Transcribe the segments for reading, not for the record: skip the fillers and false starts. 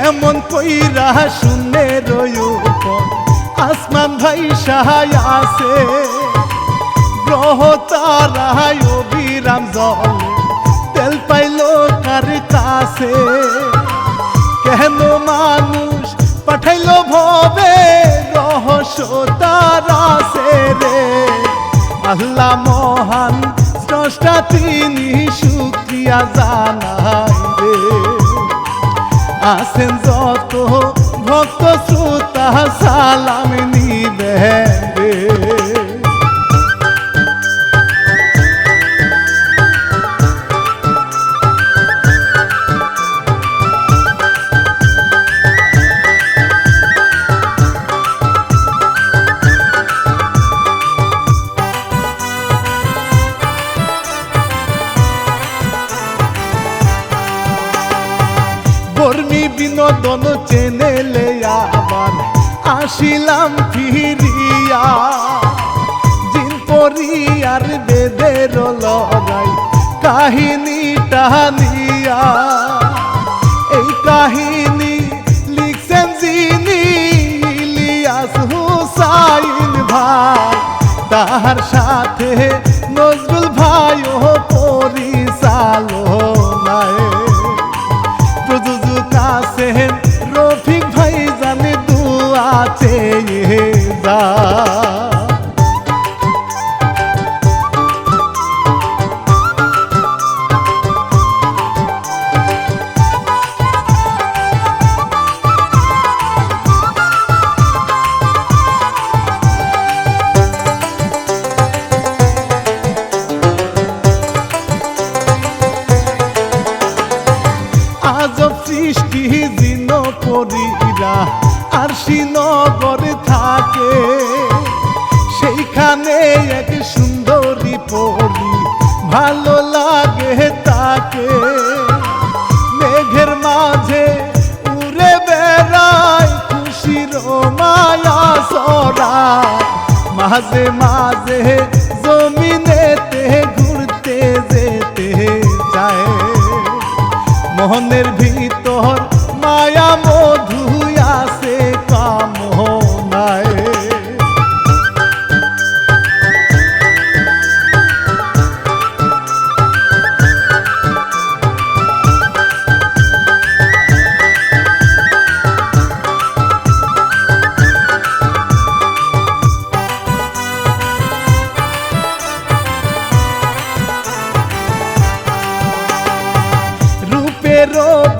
কেমন কইরা শুনে রয়ুপন আসমান ভাই সাহায় আছে গ্রহ তারায় অবিরাম জলে তেল পাইল কার কাছে কেন মানুষ পাঠাইল ভবে রহস্য তার আছে রে আল্লাহ মহান স্রষ্টা তিনি শুকরিয়া জানাই রে আছেন যত ভক্ত শ্রোতা সালাম নিবেন রে কর্মী বিনোদন চ্যানেলে আবার আসিলাম ফিরিয়া জিন পরিয়ার বেদের লড়াই কাহিনীটা নিয়া এই কাহিনী লিখছেন যিনি ইলিয়াস হুসাইন ভাই তাহার সাথে নজরুল ভাইও পরিচালনায় প্রযোজক আছেন রফিক ভাই জানে দুয়া চেয়ে যা আজব সৃষ্টি জিন পরীরা আর শ্রীনগর থাকে সেইখানে এক সুন্দরী পরী ভালো লাগে তাকে মেঘের মাঝে উড়ে বেড়ায় খুশির মায়া ছড়ায় মাঝে মাঝে জমিনেতে ঘুরতে যেতে চায় মোহনের ভিতর মায়া মধু আছে কামনায়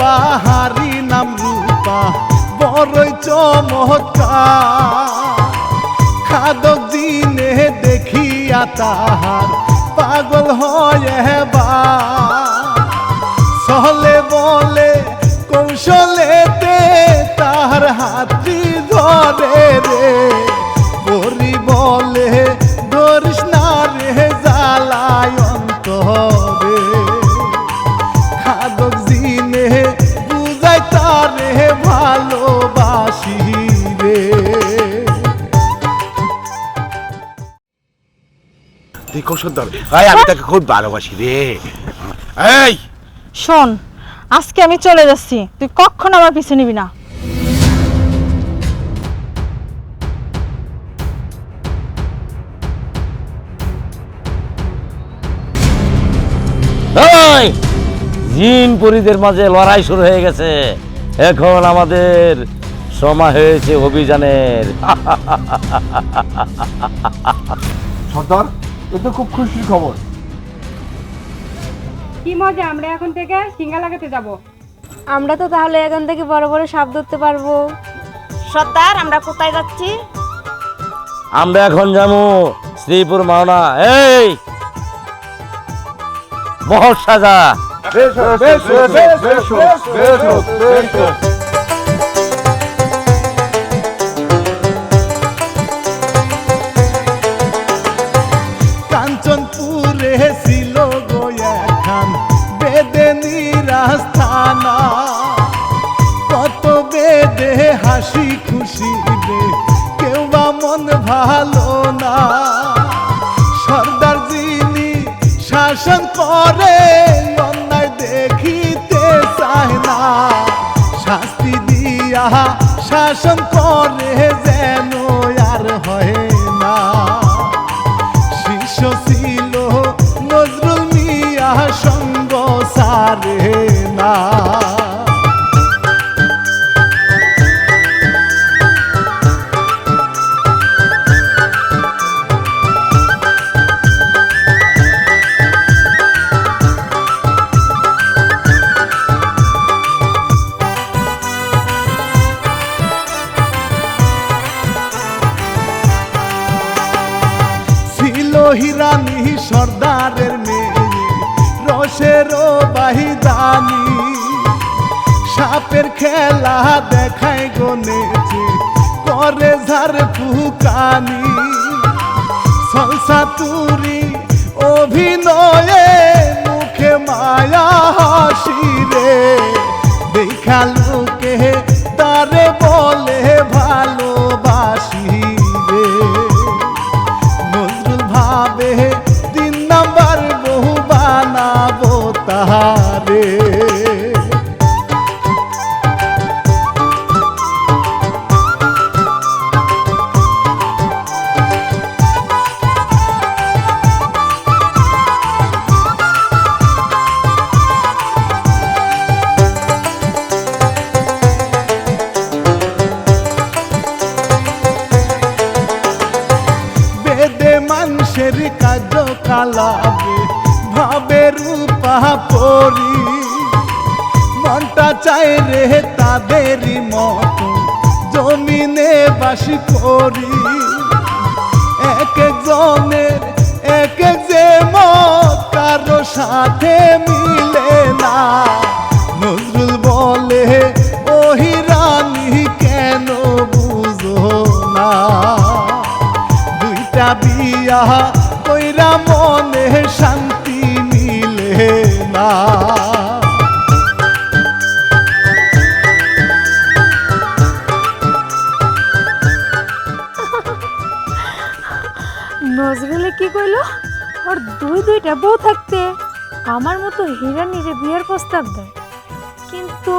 বাহারি নাম রূপা বড়ই চমৎকার খাদক দিনে দেখিয়া তাহার পাগল হয় বা সহলে বলে কৌশলেতে তাহার হাতি ধরে রে পরি বলে ধরিস না রে জ্বালায় অন্তরে খাদক জিনে বুঝাই তারে ভালোবাসি রে দেখো সুন্দর ভাই আমি তাকে খুব ভালোবাসি রে এই শোন আজকে আমি চলে যাচ্ছি তুই কখনো আমার পিছু নিবি না এই জিন পরীদের মাঝে লড়াই শুরু হয়ে গেছে এখন আমাদের সময় হয়েছে অভিযানের সর্দার এটা খুব খুশির খবর কি মজা আমরা এখন থেকে সিঙ্গা লাগাতে যাব আমরা তো তাহলে এখন থেকে বড় বড় সাপ ধরতে পারবো সর্দার আমরা কোথায় যাচ্ছি আমরা এখন যাবো শ্রীপুর মাওনা এই বহর সাজা কাঞ্চনপুরে ছিল গো একখান বেদেনি রাস্তানা কত বেদে হাসি খুশি রে কেউ বা মন ভালো না সর্দার যিনি শাসন করে অন্যায় দেখিতে চায় না শাস্তি দিয়া শাসন করে যেন আর হয় না। শিষ্য ছিল নজরুল মিয়া সঙ্গ সারে না। হিরানি সর্দারের মেয়ে রসেরও বাহিদানি, সাপের খেলা দেখায় গনেছে করে ঝাড় ফুকানি। সলসাতুরি অভিনয়ে মুখে মায়া হাসি রে, দেখা লোকে তারে বলে ভালোবাসি রে। ভাবে 3 নাম্বার বহু বানাবো তাহারে। মানুষের কাজ কালাবে ভাবে রূপা পরি, মনটা চাই রে তাদেরই মতো জমিনে বাস করি। এক একজনের এক এক যে মত কারো সাথে মিলে না। নজরুল বলে ও হিরানি কেন বুঝো না, বিয়া কইরা মনে শান্তি মিলে না। নজরুলে কি কইলো আর দুইটা বউ থাকতে আমার মতো হিরানিরে বিয়ের প্রস্তাব দেয়, কিন্তু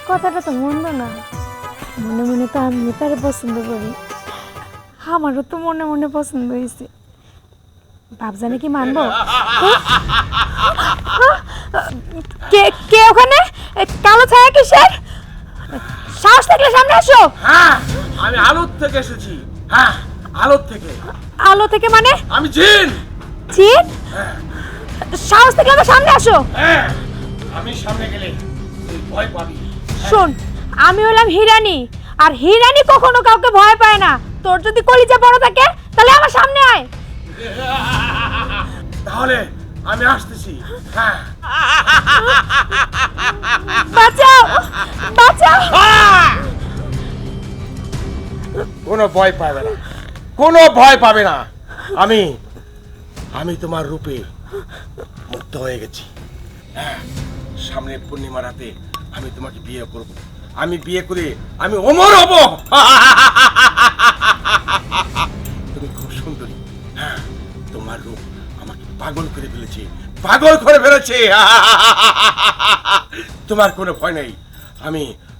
কথাটা তো মন্দ না। মনে মনে তো আমি তারে পছন্দ করি, আমারও তো মনে মনে পছন্দ হয়েছে। বাপজানে কি মানবো? কে কে ওখানে? কালো ছায়া কিসের? সাহস থাকলে সামনে আসো। হ্যাঁ, আমি আলোর থেকে এসেছি। হ্যাঁ, আলোর থেকে। আলো থেকে মানে? আমি জিন। জিন? সাহস থাকলে তো সামনে আসো। হ্যাঁ, আমি সামনে গেলে তুই ভয় পাবি। শোন, আমি হলাম হিরানি, আর হিরানি কখনো কাউকে ভয় পায় না। তোর যদি কলিজা বড় থাকে তাহলে আমার সামনে আয়। তাহলে আমি আসতেছি। হ্যাঁ, বাঁচাও বাঁচাও। কোনো ভয় পাবে না, কোনো ভয় পাবে না। আমি তোমার রূপে মুগ্ধ হয়ে গেছি। হ্যাঁ, সামনে পূর্ণিমা রাতে আমি তোমাকে বিয়ে করব। আমি বিয়ে করে আমি অমর হব। তুমি খুব সুন্দরী। হ্যাঁ, তোমার রূপ আমাকে পাগল করে ফেলেছে, পাগল করে ফেলেছে। তোমার কোনো ভয় নেই।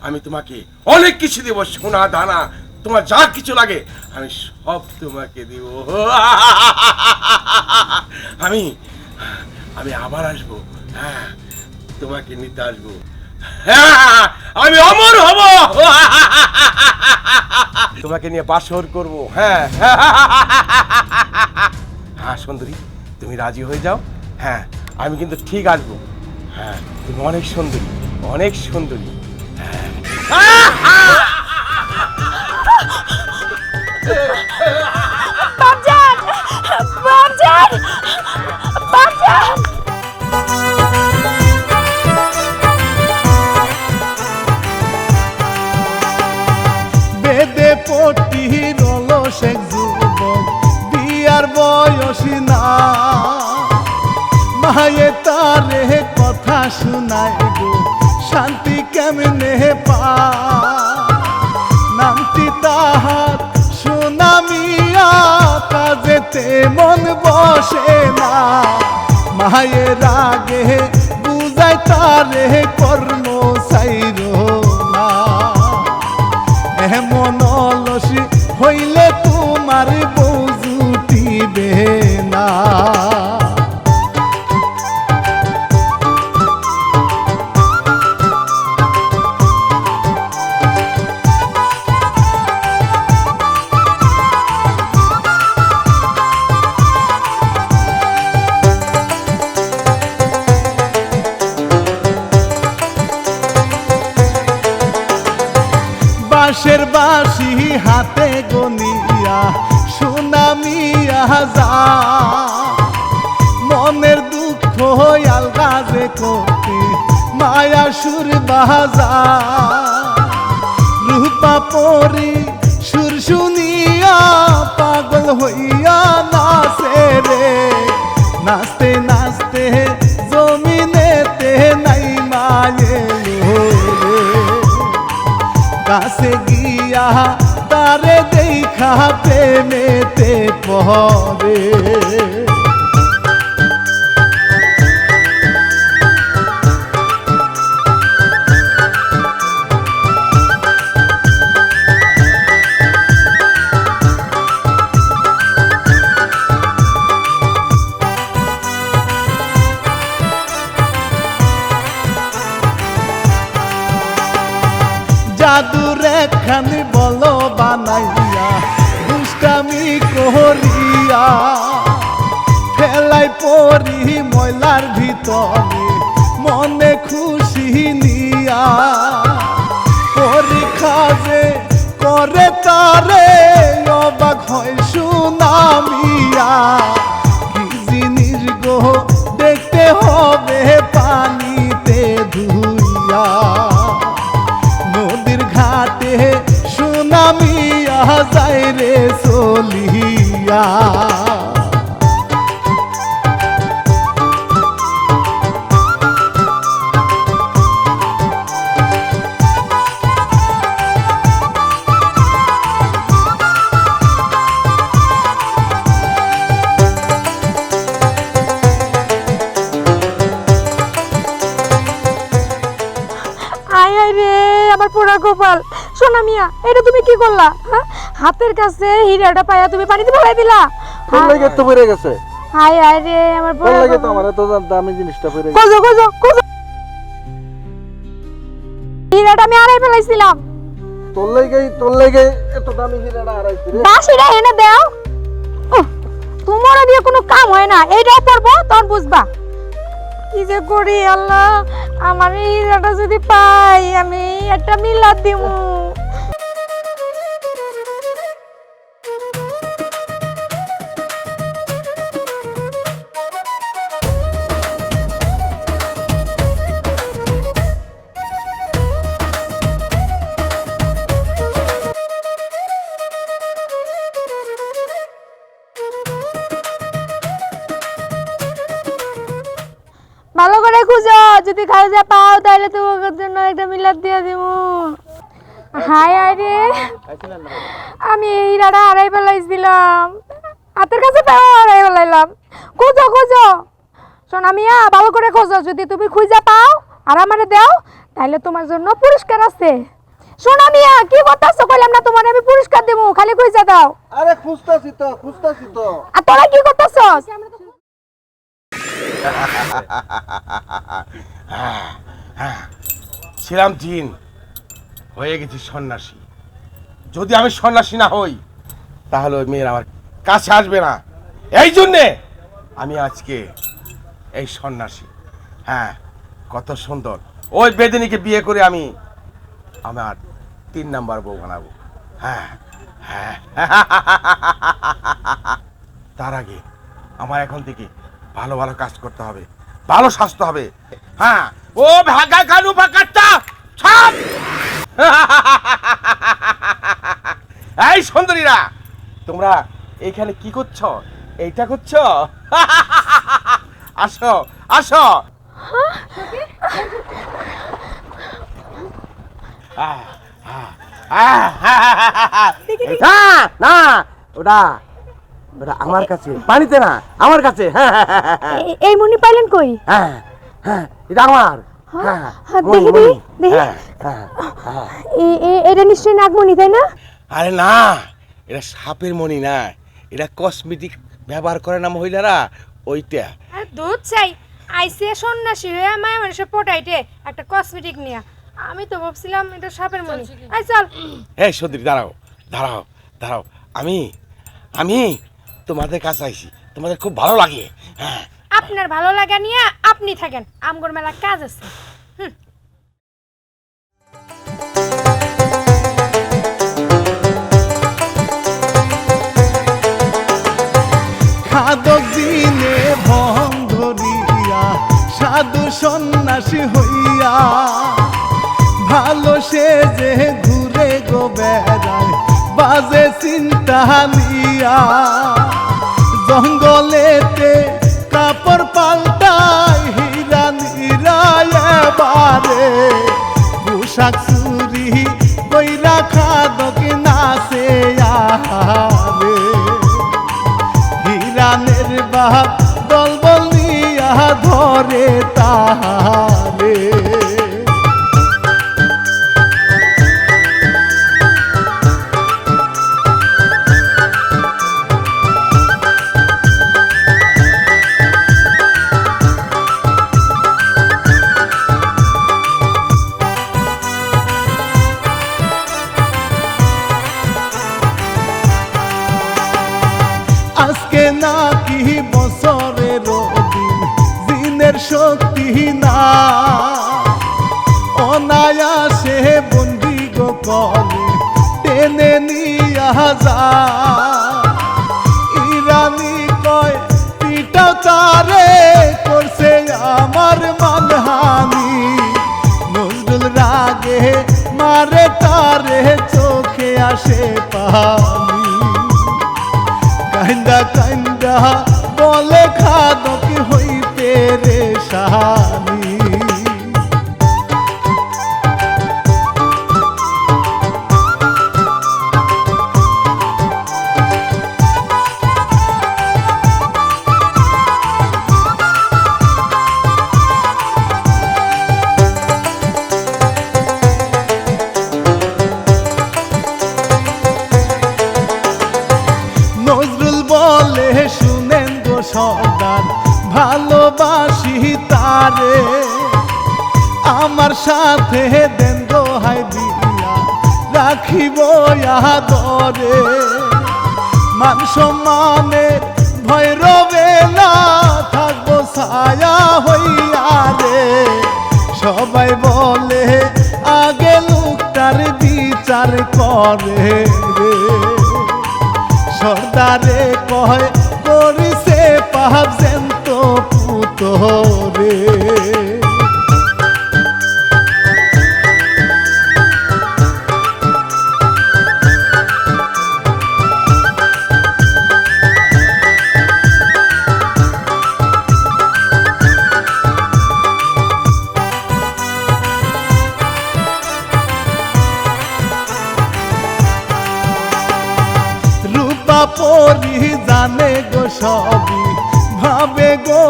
আমি তোমাকে অনেক কিছু দেব, সোনা দানা, তোমার যা কিছু লাগে আমি সব তোমাকে দেব। আমি আবার আসবো। হ্যাঁ, তোমাকে নিতে আসবো। হ্যাঁ, আমি অমর হব, তোমাকে নিয়ে বাসর করব। হ্যাঁ হ্যাঁ সুন্দরী, তুমি রাজি হয়ে যাও। হ্যাঁ, আমি কিন্তু ঠিক আসবো। হ্যাঁ, তুমি অনেক সুন্দরী, অনেক সুন্দরী। বাঁচান বাঁচান বাঁচান। বেদে পটি রলসেক যুবক বিয়ার বয়সী না, মায়ে তারে কথা শুনাই গো শান্তি কেমনে পা। নামটি তাহার সুনামিয়া, কাজেতে মন বসে না। মায়ের আগে বুঝাই তারে কর্ম চাইর না। বাঁশের বাঁশি হাতে গনিয়া সুনামিয়া যা মনের দুঃখ আলগা যে করতে মায়া সুর বাজা রূপা পরি সুর শুনিয়া পাগল হইয়া নাচে রে নাচতে নাচতে জমিনেতে নাই মায়ে রে কাছে গিয়া তারে দেখা প্রেমেতে পরে জাদুর একখানি বলো বানাইয়া দুষ্টামি করিয়া ফেলাই পরি ময়লার ভিতরে মনে খুশি নিয়া পরীক্ষা যে করে তারে অবাক হয় সুনামিয়া কি জিনিস গো দেখতে হবে পানিতে ধুইয়া নদীর ঘাটে সুনামিয়া যায় রে চলিয়া আয় আয় রে আমার পোড়া কপাল। সোনা মিয়া, এটা তুমি কি করলা? হ্যাঁ, হাতের কাছে হীরাটা পায়া তুমি পানিতে ফেলাই দিলা। তোর লাগে তো পড়ে গেছে। আয় আয় রে আমার তোর পোড়া লাগে তো কপাল। আমার এত দামি জিনিসটা পড়ে গেছে। কোজো কোজো কোজো, হীরাটা আমি আড়াই ফেলাইছিলাম। তোর লাগে এত দামি হীরাটা হারাইছি রে। বাসিটা এনে দাও। তোমার দিয়ে কোনো কাম হয় না, এইটাও পড়বো তখন বুঝবা। কি যে করি আল্লাহ, আমার এই হীরাটা যদি পাই আমি একটা মিলাদ দিমু। ভালো করে খুঁজো, যদি খাওয়া পাও তাহলে তোমার জন্য একটা মিলাদ দিয়ে দিব। হায় হায় রে, আমি এই হীরাটা হারাই ফেলাইছিলাম, হাতের কাছে পাও হারাই ফেলাইলাম। খুঁজো খুঁজো সোনা মিয়া, ভালো করে খোঁজো, যদি তুমি খুঁজে পাও আর আমারে দাও তাহলে তোমার জন্য পুরস্কার আছে। সোনা মিয়া, কি করতেছো? কইলাম না তোমার আমি পুরস্কার দেবো, খালি খুঁজে দাও। আরে খুঁজতাছি তো। আর তোরা কি করতেছস? ছিলাম জিন, হয়ে গেছি সন্ন্যাসী। যদি আমি সন্ন্যাসী না হই তাহলে ওই মেয়ের আমার কাছে আসবে না। এই জন্যে আমি আজকে এই সন্ন্যাসী। হ্যাঁ, কত সুন্দর ওই বেদিনীকে বিয়ে করে আমি আমার 3 নাম্বার বউ বানাবো। হ্যাঁ হ্যাঁ, তার আগে আমার এখন থেকে ভালো ভালো কাজ করতে হবে, ভালো স্বাস্থ্য হবে। হ্যাঁ, ও ভাগা কানু ভাগাটা ছাপ। এই সুন্দরীরা, তোমরা এইখানে কি করছো? এইটা করছো? আসো আসো। না, ওটা ওটা আমার কাছে, পানিতে না, আমার কাছে। এই মনি পাইলেন কই? হ্যাঁ হ্যাঁ, এটা আমার। হ্যাঁ, দেখি দেখি দেখি। এটা নিশ্চয়ই নাগমণি, তাই না? আরে না, এটা সাপের মণি না, এটা কসমেটিক ব্যবহার করে না মহিলারা, ওইটা। আর দুধ চাই আইসে সন্ন্যাসী হয়ে মায়া মানুষের পটাইতে একটা কসমেটিক নিয়া। আমি তো ভাবছিলাম এটা সাপের মণি। আই চল। এই সুন্দরী, দাঁড়াও দাঁড়াও দাঁড়াও, আমি আমি তোমাদের কাছে আইছি, তোমাদের খুব ভালো লাগে। হ্যাঁ, আপনার ভালো লাগা নিয়ে আপনি থাকেন, আমগর মেলা কাজ আছে। নিয়া ভালো সে যে ঘুরে গো বেড়ায় বাজে চিন্তা নিয়া জঙ্গলেতে কাপড় পাল্টায় হীরা নিরায় বারে পোশাক চুরি কইরা খাদকে নাচে আহারে হিরানের বাপ দলবল নিয়া ধরে তাহারে আজকে নাকি বছরের দিন দিনের শক্তি না অনায়াসে বন্দি গো করে টেনে নিয়া যা ইরানি কয় পিটাও তারে করছে আমার মানহানি নজরুল রাগে মারে তারে চোখে আসে পানি কান্দা কান্দা বলে খাদক হইতে রে সানি নজরুল বলে শুনেন গো সর্দার ভালোবাসি তারে আমার সাথে দেন গো হাই বিয়া রাখিব আদরে মান সম্মানে ভয় রবে না থাকবো ছায়া হইয়া রে সবাই বলে আগে লোকটার বিচার করে রে সর্দারে কয় করিছে পাপ জেন্ত পুতরে পরি জানে গো সবই ভাবে গো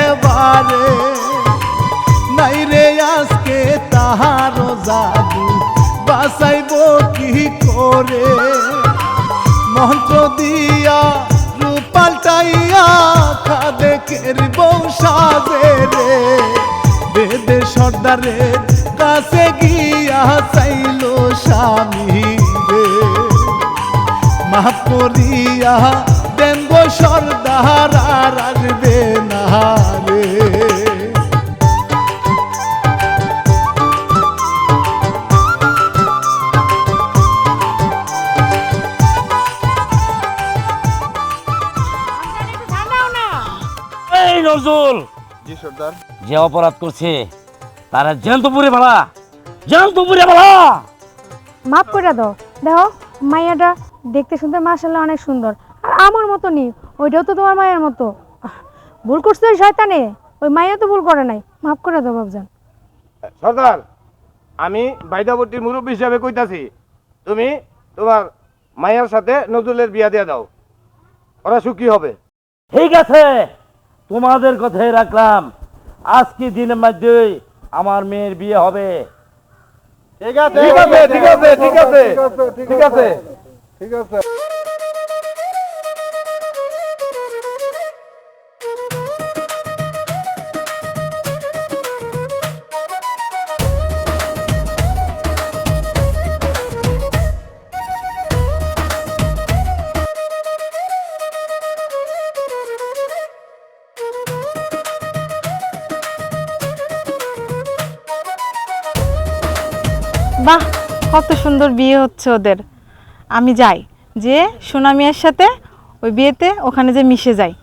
এবারে নাই রে আজকে তাহারও জাদু বাঁচাইব কি করে মন্ত্র দিয়া রূপালটাইয়া খাদে কেরব সাজে রে বেদে সর্দারের কাছে গিয়া চাইল স্বামী রে মাফ করিয়া দেন গো সর্দার আর আসবে না রে এই নজরুল, জি সর্দার। যে অপরাধ করছে তারা জ্যান্তপুরে ভালা, জ্যান্তপুরে ভালা। মাফ করে দাও। দেখো মাইয়াটা দেখতে শুনতে মাশাআল্লাহ অনেক সুন্দর, আর আমার মতো নি, ওইটাও তো তোমার মায়ের মতো। ভুল করছে ওই শয়তানে, ওই মাইয়া তো ভুল করে নাই। মাফ করে দাও বাবজান। সর্দার, আমি বাইদাবতীর মুরব্বী হিসাবে কইতাছি, তুমি তোমার মায়ের সাথে নজরুলের বিয়া দিয়ে দাও, ওরা সুখী হবে। ঠিক আছে, তোমাদের কথাই রাখলাম। আজকে দিনের মধ্যেই আমার মেয়ের বিয়ে হবে। ঠিক আছে ঠিক আছে ঠিক আছে ঠিক আছে ঠিক আছে ঠিক আছে। বাহ, কত সুন্দর বিয়ে হচ্ছে ওদের। আমি যাই, যে সোনা মিয়ার সাথে ওই বিয়েতে ওখানে যে মিশে যাই।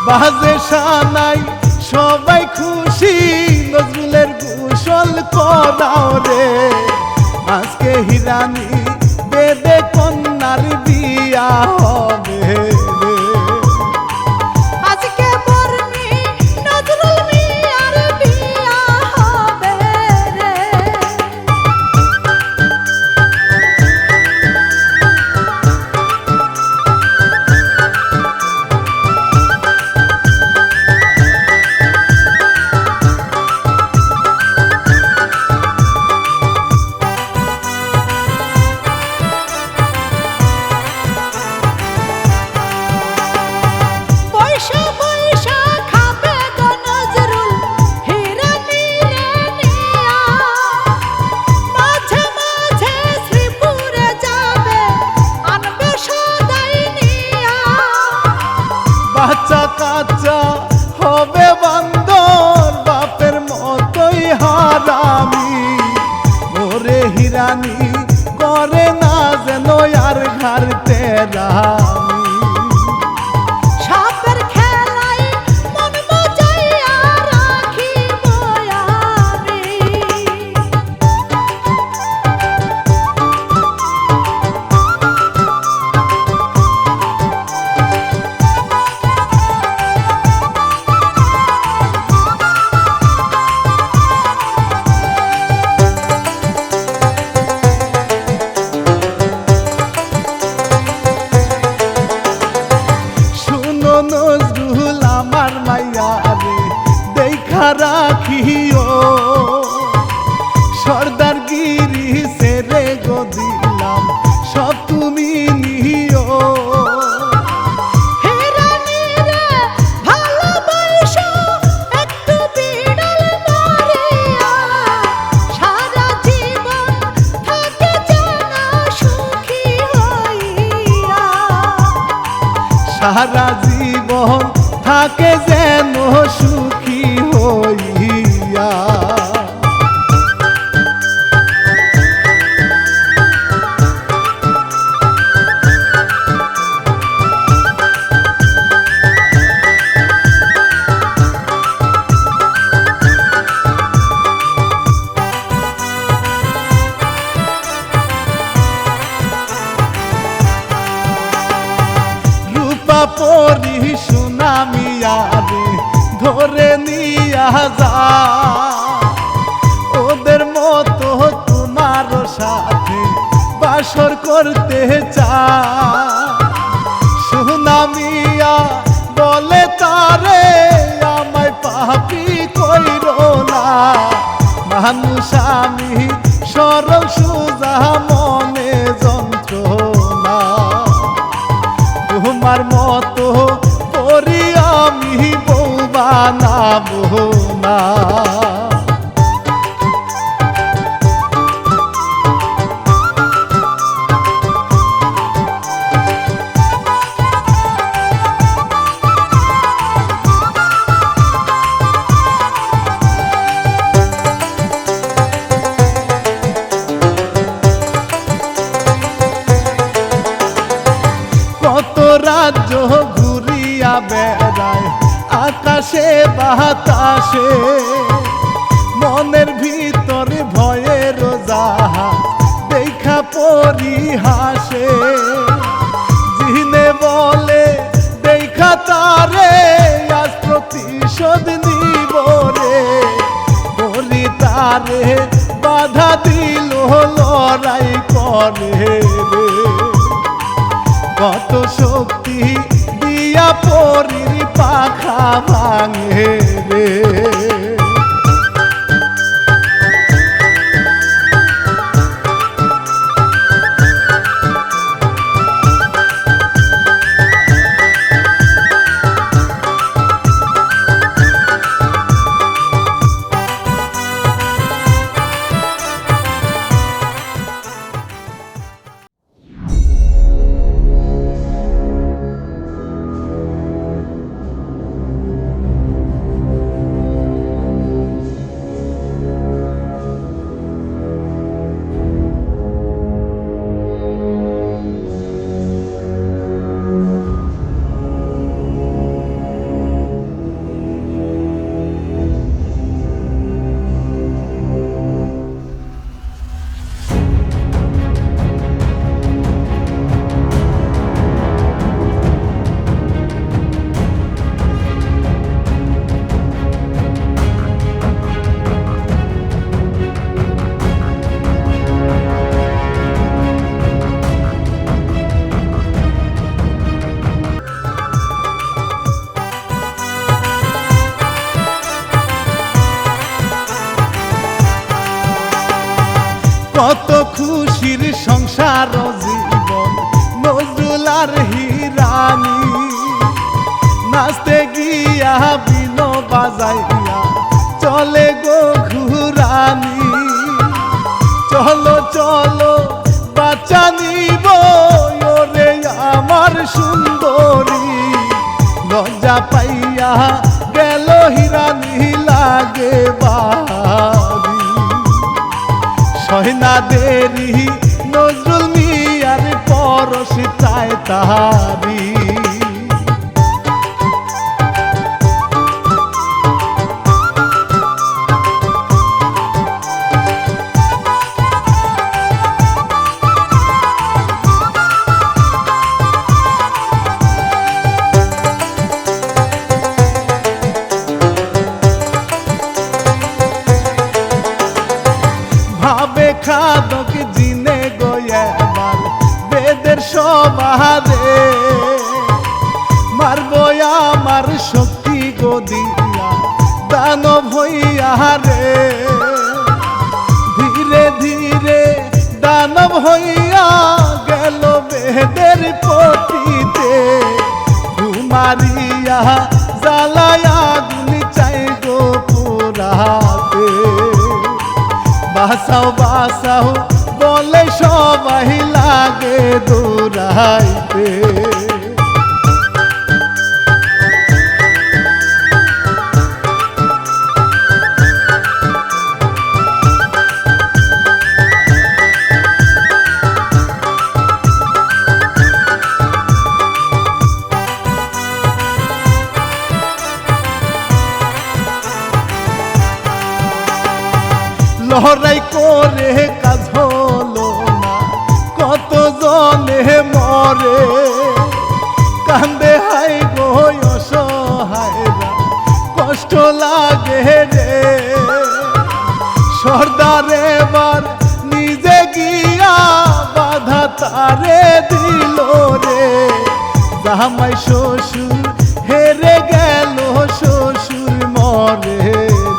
বাজে সানাই সবাই খুশি, নজরুলের গোসল করাও রে। আজকে হিরানি বেদে কন্যার বিয়া হবে রে। আজকে বর্ণি নজরুল মিয়ার বিয়া হবে রে। পয়সা পয়সা খাবে গো নজরুল হিরানি রে নিয়া। মাঝে মাঝে শ্রীপুরে যাবে আনবে সদাই নিয়া। বাচ্চা কাচ্চা হবে বান্দর, বাপের মতোই হারামি। ওরে হিরানি করে না যেন আর ঘর তেরামি। সাপের খেলায় মন মজাইয়া রাখিব আমি। শুনো নজরুল আমার মাইয়া রে, দেখা রাখিও। সর্দার গিরি সেরে গো দিলাম, সব তুমি নিও। হিরানি রে ভালোবাসো একটু বিড়াল মারিয়া। সারা জীবন থাকে যেন সুখী হইয়া। সারা জীবন থাকে যেন সুখী হইয়া। রূপা পরি সুনামিয়া রে, ধরে নিয়া যা। ওদের মতো তোমার সাথে বাসর করতে চা। সুনামিয়া বলে তারে আমায় পাপি কইরো না। মানুষ আমি সরল সুজা, মনে যন্ত্রণা। তোমার মতো পরি আমি বউ বানাবো না। কত রাজ্য ঘুরিয়া বেড়ায় আকাশে বাতাসে। মনের ভিতরে ভয়ের জাহা দেখা পরিহাসে। জিনে বলে দেখা তারে আজ প্রতিশোধ নিব রে। পরি তারে বাধা দিল লড়াই করে রে। কত শক্তি দিয়া পরির পাখা ভাঙে রে। কত খুশির সংসার জীবন নজরুল আর হিরানি নাচতে গিয়া বিনো বাজাইয়া চলে গো ঘুরানি চলো চলো বাচ্চা নিব ওরে আমার সুন্দরী লজ্জা পাইয়া গেল হিরানি লাগে বাড়ি সয়না দেরি নজরুল মিয়ার পরশ চায় তাহারি ভাবে খাদক জিনে গোয়াবার বেদের সবারে মারবো আমার শক্তি গদিয়া দানব হইয়া রে ধীরে ধীরে দানব হইয়া গেল বেদের পতিতে ঘুমারিয়া জ্বালায়া গুলি চাই গো পুরাতে বাসাও বাসাও বলে সবাই লাগে দৌড়াইতে লড়াই করে কাজ হলো না কত জনে মরে কান্দে হাই গো অসহায়রা কষ্ট লাগে রে সর্দার এবার নিজে গিয়া বাধা তারে দিল রে জামাই শ্বশুর হেরে গেল শ্বশুর মরে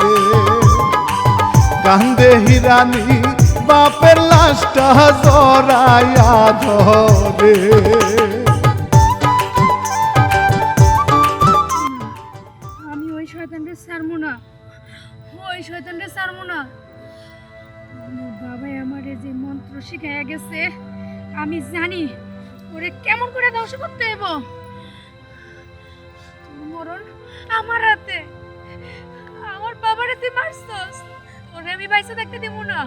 রে কান্দে হিরানি বাপের লাশটা জড়াইয়া ধরে আমি ওই শয়তানরে ছাড়বো না, ওই শয়তানরে ছাড়বো না। আমার বাবাই আমারে যে মন্ত্র শিখাইয়া গেছে আমি জানি ওরে কেমন করে ধ্বংস করতে হইব। তোর মরণ আমার হাতে, আমার বাবারে তুই মারছস, ওরে আমি বাইসা থাকতে দিব না।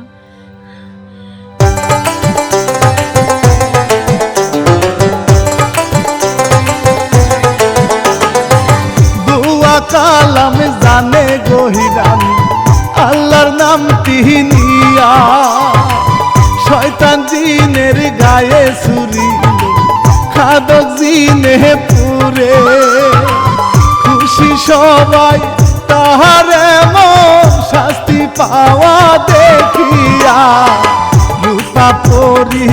দুয়া কালাম জানে গহিরানি আল্লাহর নাম তিনিয়া শয়তান জিনের গায়ে ছুরি খাদক জিনে পুরে খুশি সবাই তাহারে মন শাস্তি পাওয়া দেখিয়া রূপা পরি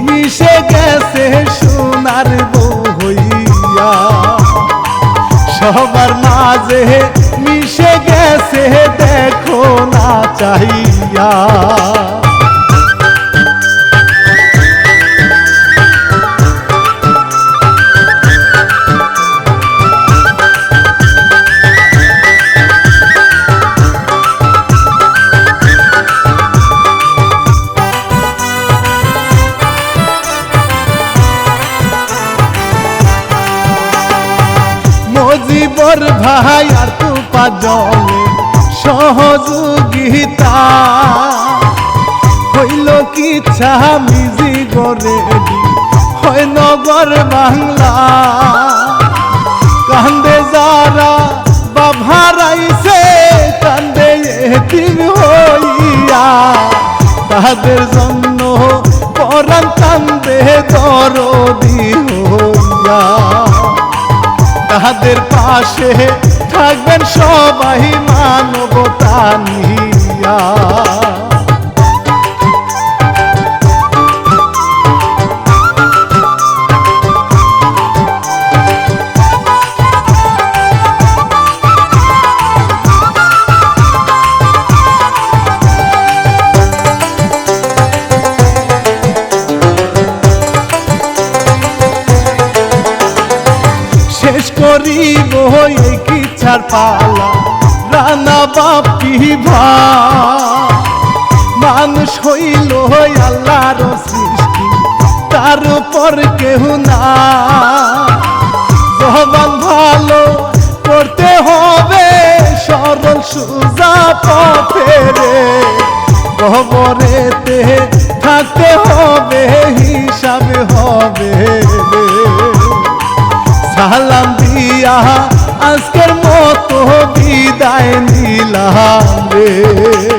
মিশে গেছে সোনার বউ হইয়া সবার মাঝে মিশে গেছে দেখো না চাহিয়া মজিবর ভাই আর তুপা জলে সহযোগিতা হইল কি মিজি গরে হয় নগর বাংলা কান্দে যারা বাভারাইছে কান্দে এতিম হইয়া তাদের জন্য পরাণ কান্দে দরদি হইয়া তাদের পাশে থাকবেন সবাই মানবতা নিয়া শেষ করিব এই ইচ্ছার পালা রানা বাপি ভাই মানুষ হইল আল্লাহর সৃষ্টি তার উপর কেহ না জবান ভালো করতে হবে সরল সুজা পথে রে খবরেতে থাকতে হবে হিসাবে হবে রে সালাম দিয়া আজকের মতো বিদায় নিলাম রে